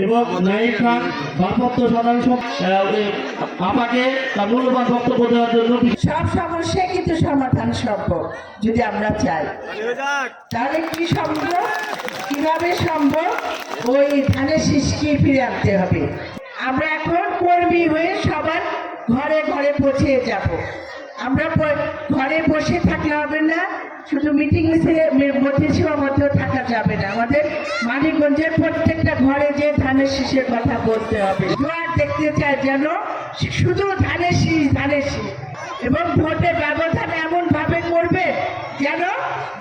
এবং নাইম খান ভারপ্রাপ্ত সাধারণ আপাকে তার মূল্যবান বক্তব্য দেওয়ার জন্য। সব সমস্যা কিন্তু সমাধান সম্ভব যদি আমরা চাই। তাহলে কি সম্ভব, কিভাবে সম্ভব? ওই ধানের শীষকে ফিরে আনতে হবে। আমরা এখন কর্মী হয়ে সবার ঘরে ঘরে পৌঁছে যাব। আমরা ঘরে বসে থাকলে হবে না, শুধু মিটিং মধ্যে সীমাবদ্ধ থাকা যাবে না। আমাদের মানিকগঞ্জের প্রত্যেকটা ঘরে যে ধানের শীষের কথা বলতে হবে। জোয়ার দেখতে চাই যেন শুধু ধানের শীষ ধানের শীষ, এবং ভোটের ব্যবধান এমন ভাবে করবে যেন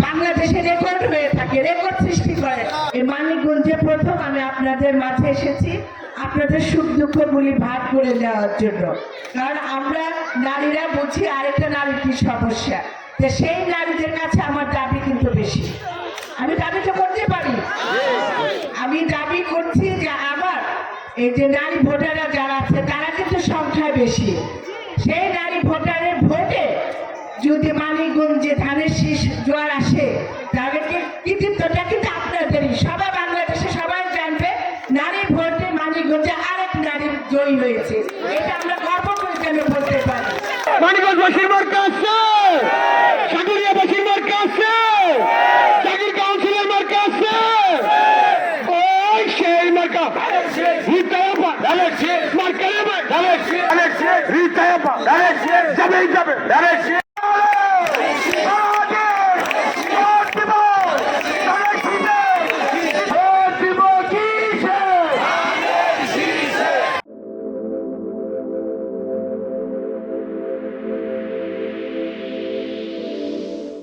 বাংলাদেশে রেকর্ড হয়ে থাকে, রেকর্ড সৃষ্টি করে। এই মানিকগঞ্জে প্রথম আমি আপনাদের মাঝে এসেছি আপনাদের সুখ দুঃখগুলি ভাগ করে দেওয়ার জন্য। কারণ আমরা নারীরা বুঝি আরেকটা নারীর কি সমস্যা, তো সেই নারীদের কাছে আমার দাবি কিন্তু বেশি। আমি দাবি তো করতে পারি, আমি দাবি করছি যে আমার এই যে নারী ভোটাররা যারা আছে তারা কিন্তু সংখ্যায় বেশি। সেই নারী ভোটারের ভোটে যদি মানিকগঞ্জে ধানের শীষ জোয়ার আসে তাহলে কৃতিত্বটা কিন্তু আপনাদেরই। সবাই বাংলাদেশে সবাই জানবে নারী ভোটে মানিকগঞ্জে আরেক নারী জয়ী হয়েছে। এটা আমরা গর্ব করে যেন বলতে পারি। মানিকগঞ্জবাসীর মার্কা আছে, সাগরিয়াবাসীর মার্কা আছে, জাগির কাউন্সিলের মার্কা আছে, ওই সেই মার্কা রিতায়াপা মার্কা নেবে, রিতায়াপা যাবেই যাবে।